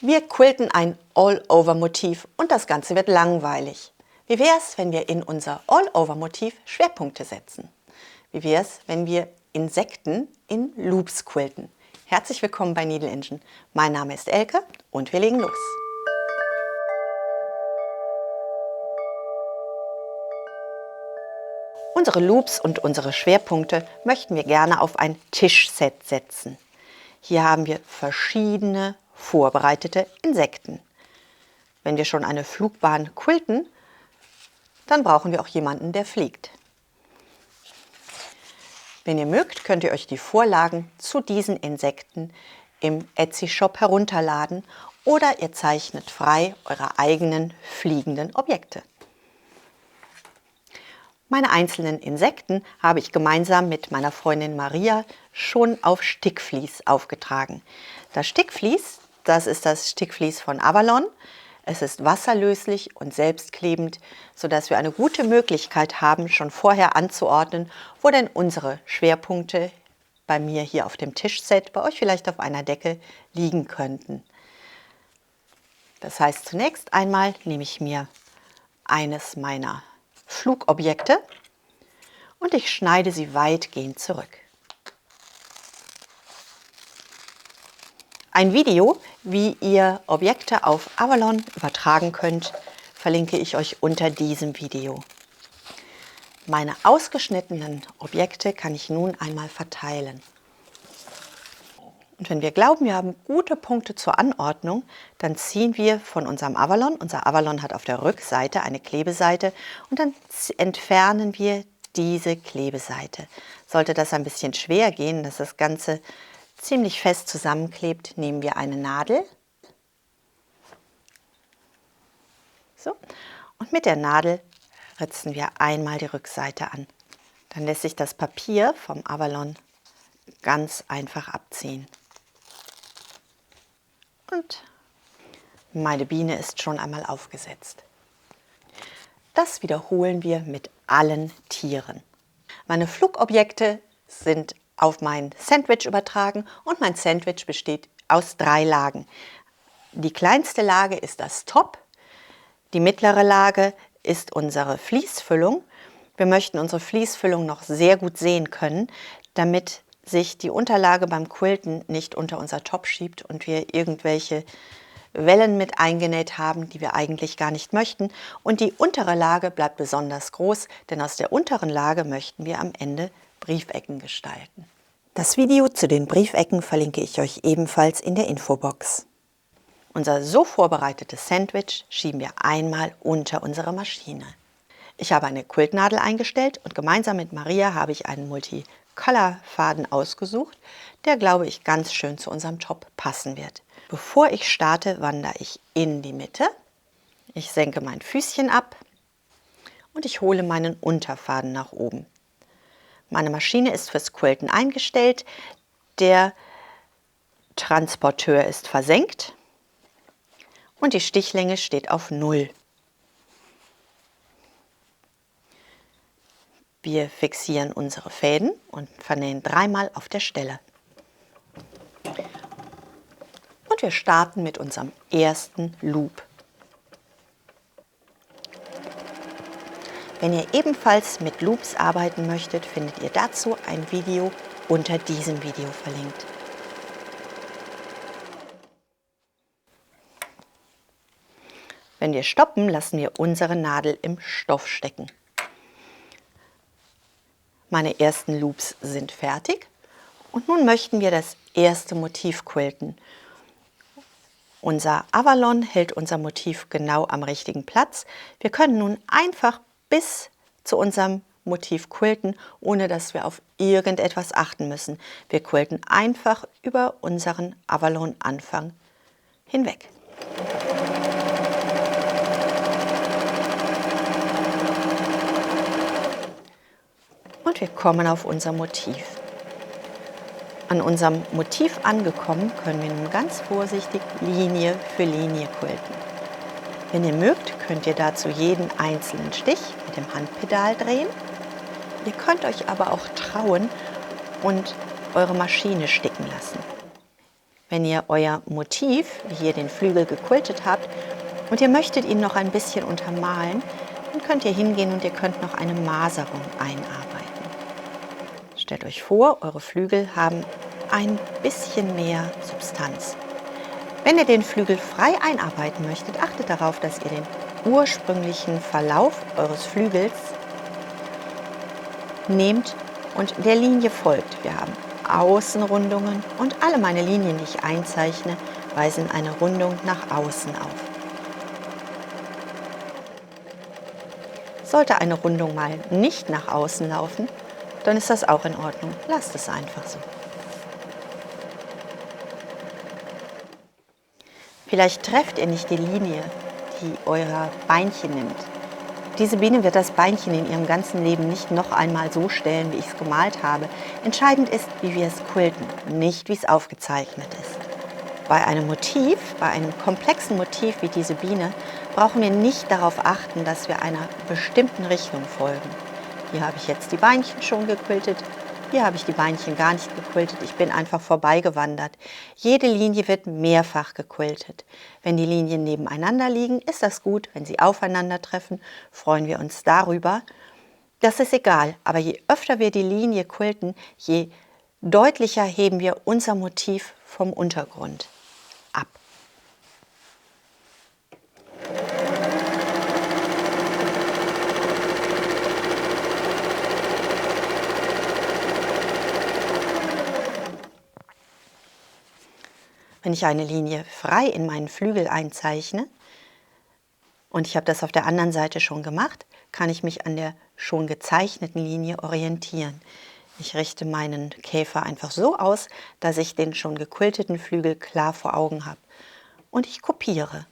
Wir quilten ein All-Over-Motiv und das Ganze wird langweilig. Wie wäre es, wenn wir in unser All-Over-Motiv Schwerpunkte setzen? Wie wäre es, wenn wir Insekten in Loops quilten? Herzlich willkommen bei Needle Engine. Mein Name ist Elke und wir legen los. Unsere Loops und unsere Schwerpunkte möchten wir gerne auf ein Tischset setzen. Hier haben wir verschiedene vorbereitete Insekten. Wenn wir schon eine Flugbahn quilten, dann brauchen wir auch jemanden, der fliegt. Wenn ihr mögt, könnt ihr euch die Vorlagen zu diesen Insekten im Etsy-Shop herunterladen oder ihr zeichnet frei eure eigenen fliegenden Objekte. Meine einzelnen Insekten habe ich gemeinsam mit meiner Freundin Maria schon auf Stickvlies aufgetragen. Das Stickvlies, das ist das Stickvlies von Avalon. Es ist wasserlöslich und selbstklebend, sodass wir eine gute Möglichkeit haben, schon vorher anzuordnen, wo denn unsere Schwerpunkte bei mir hier auf dem Tischset, bei euch vielleicht auf einer Decke liegen könnten. Das heißt, zunächst einmal nehme ich mir eines meiner Flugobjekte und ich schneide sie weitgehend zurück. Ein Video, wie ihr Objekte auf Avalon übertragen könnt, verlinke ich euch unter diesem Video. Meine ausgeschnittenen Objekte kann ich nun einmal verteilen. Und wenn wir glauben, wir haben gute Punkte zur Anordnung, dann ziehen wir von unserem Avalon. Unser Avalon hat auf der Rückseite eine Klebeseite und dann entfernen wir diese Klebeseite. Sollte das ein bisschen schwer gehen, dass das Ganze ziemlich fest zusammenklebt, nehmen wir eine Nadel. So. Und mit der Nadel ritzen wir einmal die Rückseite an. Dann lässt sich das Papier vom Avalon ganz einfach abziehen. Und meine Biene ist schon einmal aufgesetzt. Das wiederholen wir mit allen Tieren. Meine Flugobjekte sind auf mein Sandwich übertragen und mein Sandwich besteht aus 3 Lagen. Die kleinste Lage ist das Top, die mittlere Lage ist unsere Fließfüllung. Wir möchten unsere Fließfüllung noch sehr gut sehen können, damit sich die Unterlage beim Quilten nicht unter unser Top schiebt und wir irgendwelche Wellen mit eingenäht haben, die wir eigentlich gar nicht möchten. Und die untere Lage bleibt besonders groß, denn aus der unteren Lage möchten wir am Ende Briefecken gestalten. Das Video zu den Briefecken verlinke ich euch ebenfalls in der Infobox. Unser so vorbereitetes Sandwich schieben wir einmal unter unsere Maschine. Ich habe eine Quiltnadel eingestellt und gemeinsam mit Maria habe ich einen Multicolor-Faden ausgesucht, der, glaube ich, ganz schön zu unserem Top passen wird. Bevor ich starte, wandere ich in die Mitte. Ich senke mein Füßchen ab und ich hole meinen Unterfaden nach oben. Meine Maschine ist fürs Quilten eingestellt. Der Transporteur ist versenkt und die Stichlänge steht auf 0. Wir fixieren unsere Fäden und vernähen 3-mal auf der Stelle. Und wir starten mit unserem ersten Loop. Wenn ihr ebenfalls mit Loops arbeiten möchtet, findet ihr dazu ein Video unter diesem Video verlinkt. Wenn wir stoppen, lassen wir unsere Nadel im Stoff stecken. Meine ersten Loops sind fertig und nun möchten wir das erste Motiv quilten. Unser Avalon hält unser Motiv genau am richtigen Platz. Wir können nun einfach bis zu unserem Motiv quilten, ohne dass wir auf irgendetwas achten müssen. Wir quilten einfach über unseren Avalon-Anfang hinweg. Und wir kommen auf unser Motiv. An unserem Motiv angekommen, können wir nun ganz vorsichtig Linie für Linie quilten. Wenn ihr mögt, könnt ihr dazu jeden einzelnen Stich mit dem Handpedal drehen. Ihr könnt euch aber auch trauen und eure Maschine sticken lassen. wenn ihr euer Motiv, wie hier den Flügel, gequiltet habt und ihr möchtet ihn noch ein bisschen untermalen, dann könnt ihr hingehen und ihr könnt noch eine Maserung einarbeiten. Stellt euch vor, eure Flügel haben ein bisschen mehr Substanz. Wenn ihr den Flügel frei einarbeiten möchtet, achtet darauf, dass ihr den ursprünglichen Verlauf eures Flügels nehmt und der Linie folgt. Wir haben Außenrundungen und alle meine Linien, die ich einzeichne, weisen eine Rundung nach außen auf. Sollte eine Rundung mal nicht nach außen laufen, dann ist das auch in Ordnung. Lasst es einfach so. Vielleicht trefft ihr nicht die Linie, die euer Beinchen nimmt. Diese Biene wird das Beinchen in ihrem ganzen Leben nicht noch einmal so stellen, wie ich es gemalt habe. Entscheidend ist, wie wir es quilten, nicht wie es aufgezeichnet ist. Bei einem Motiv, bei einem komplexen Motiv wie diese Biene, brauchen wir nicht darauf achten, dass wir einer bestimmten Richtung folgen. Hier habe ich jetzt die Beinchen schon gequiltet. Hier habe ich die Beinchen gar nicht gequiltet, ich bin einfach vorbeigewandert. Jede Linie wird mehrfach gequiltet. Wenn die Linien nebeneinander liegen, ist das gut. Wenn sie aufeinandertreffen, freuen wir uns darüber. Das ist egal, aber je öfter wir die Linie quilten, je deutlicher heben wir unser Motiv vom Untergrund ab. Wenn ich eine Linie frei in meinen Flügel einzeichne, und ich habe das auf der anderen Seite schon gemacht, kann ich mich an der schon gezeichneten Linie orientieren. Ich richte meinen Käfer einfach so aus, dass ich den schon gequilteten Flügel klar vor Augen habe. Und ich kopiere.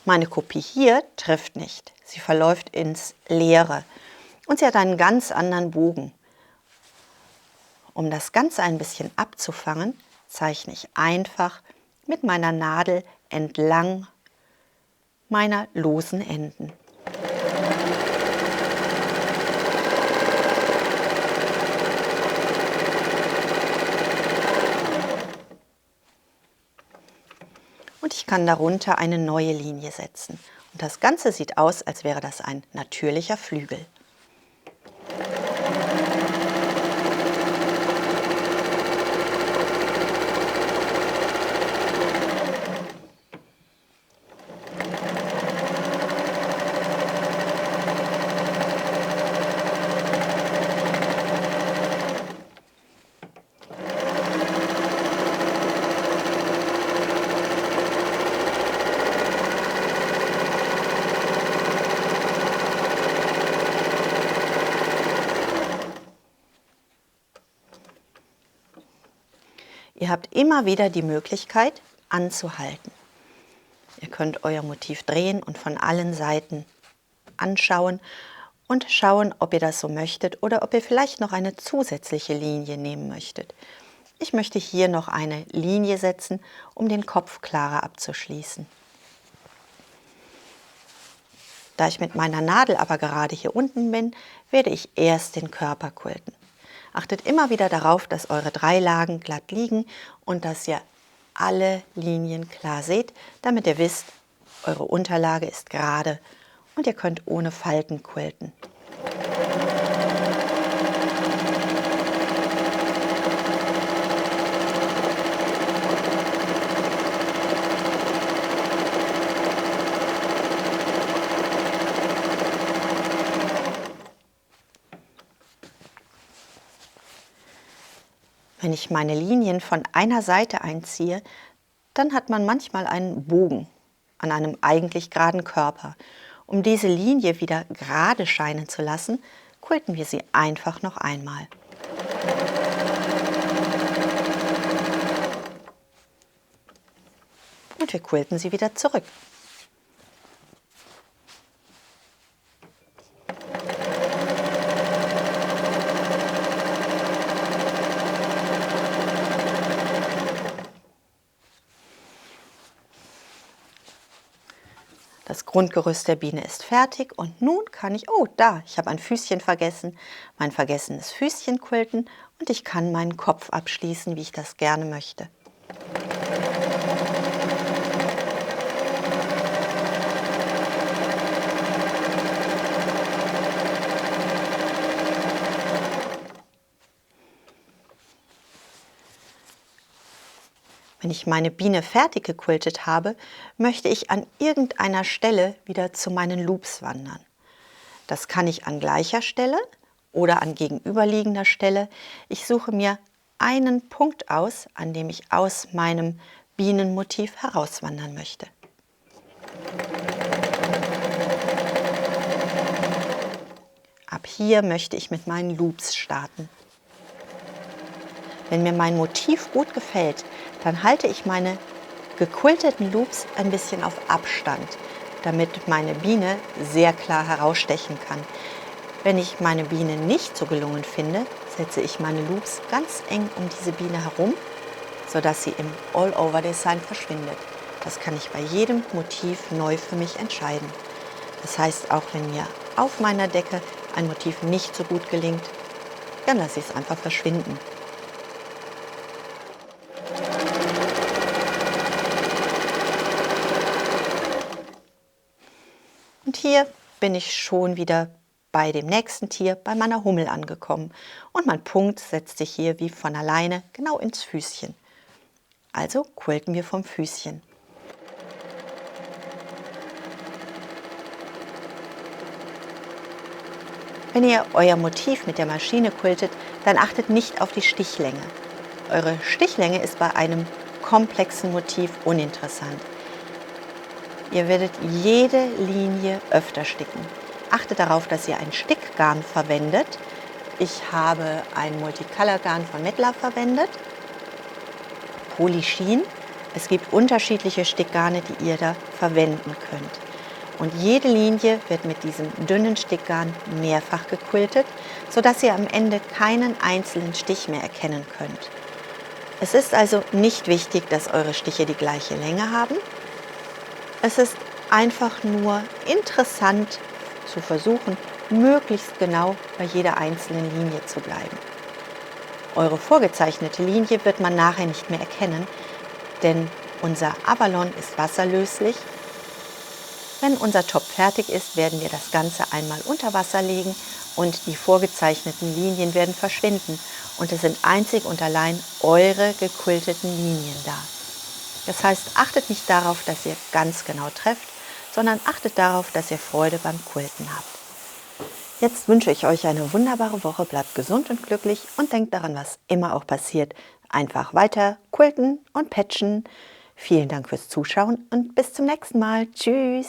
Meine Kopie hier trifft nicht. Sie verläuft ins Leere und sie hat einen ganz anderen Bogen. Um das Ganze ein bisschen abzufangen, zeichne ich einfach mit meiner Nadel entlang meiner losen Enden. Und ich kann darunter eine neue Linie setzen. Und das Ganze sieht aus, als wäre das ein natürlicher Flügel. Ihr habt immer wieder die Möglichkeit, anzuhalten. Ihr könnt euer Motiv drehen und von allen Seiten anschauen und schauen, ob ihr das so möchtet oder ob ihr vielleicht noch eine zusätzliche Linie nehmen möchtet. Ich möchte hier noch eine Linie setzen, um den Kopf klarer abzuschließen. Da ich mit meiner Nadel aber gerade hier unten bin, werde ich erst den Körper quilten. Achtet immer wieder darauf, dass eure 3 Lagen glatt liegen und dass ihr alle Linien klar seht, damit ihr wisst, eure Unterlage ist gerade und ihr könnt ohne Falten quilten. Wenn ich meine Linien von einer Seite einziehe, dann hat man manchmal einen Bogen an einem eigentlich geraden Körper. Um diese Linie wieder gerade scheinen zu lassen, quilten wir sie einfach noch einmal. Und wir quilten sie wieder zurück. Das Grundgerüst der Biene ist fertig und nun kann ich, oh da, ich habe ein Füßchen vergessen, mein vergessenes Füßchen quilten und ich kann meinen Kopf abschließen, wie ich das gerne möchte. Wenn ich meine Biene fertig gequiltet habe, möchte ich an irgendeiner Stelle wieder zu meinen Loops wandern. Das kann ich an gleicher Stelle oder an gegenüberliegender Stelle. Ich suche mir einen Punkt aus, an dem ich aus meinem Bienenmotiv herauswandern möchte. Ab hier möchte ich mit meinen Loops starten. Wenn mir mein Motiv gut gefällt, dann halte ich meine gequilteten Loops ein bisschen auf Abstand, damit meine Biene sehr klar herausstechen kann. Wenn ich meine Biene nicht so gelungen finde, setze ich meine Loops ganz eng um diese Biene herum, sodass sie im All-Over-Design verschwindet. Das kann ich bei jedem Motiv neu für mich entscheiden. Das heißt, auch wenn mir auf meiner Decke ein Motiv nicht so gut gelingt, dann lasse ich es einfach verschwinden. Und hier bin ich schon wieder bei dem nächsten Tier, bei meiner Hummel angekommen. Und mein Punkt setzt sich hier wie von alleine genau ins Füßchen. Also quilten wir vom Füßchen. Wenn ihr euer Motiv mit der Maschine quiltet, dann achtet nicht auf die Stichlänge. Eure Stichlänge ist bei einem komplexen Motiv uninteressant. Ihr werdet jede Linie öfter sticken. Achtet darauf, dass ihr ein Stickgarn verwendet. Ich habe ein Multicolor-Garn von Mettler verwendet. Polysheen. Es gibt unterschiedliche Stickgarne, die ihr da verwenden könnt. Und jede Linie wird mit diesem dünnen Stickgarn mehrfach gequiltet, sodass ihr am Ende keinen einzelnen Stich mehr erkennen könnt. Es ist also nicht wichtig, dass eure Stiche die gleiche Länge haben. Es ist einfach nur interessant zu versuchen, möglichst genau bei jeder einzelnen Linie zu bleiben. Eure vorgezeichnete Linie wird man nachher nicht mehr erkennen, denn unser Abalone ist wasserlöslich. Wenn unser Topf fertig ist, werden wir das Ganze einmal unter Wasser legen und die vorgezeichneten Linien werden verschwinden und es sind einzig und allein eure gequilteten Linien da. Das heißt, achtet nicht darauf, dass ihr ganz genau trefft, sondern achtet darauf, dass ihr Freude beim Quilten habt. Jetzt wünsche ich euch eine wunderbare Woche, bleibt gesund und glücklich und denkt daran, was immer auch passiert, einfach weiter quilten und patchen. Vielen Dank fürs Zuschauen und bis zum nächsten Mal. Tschüss!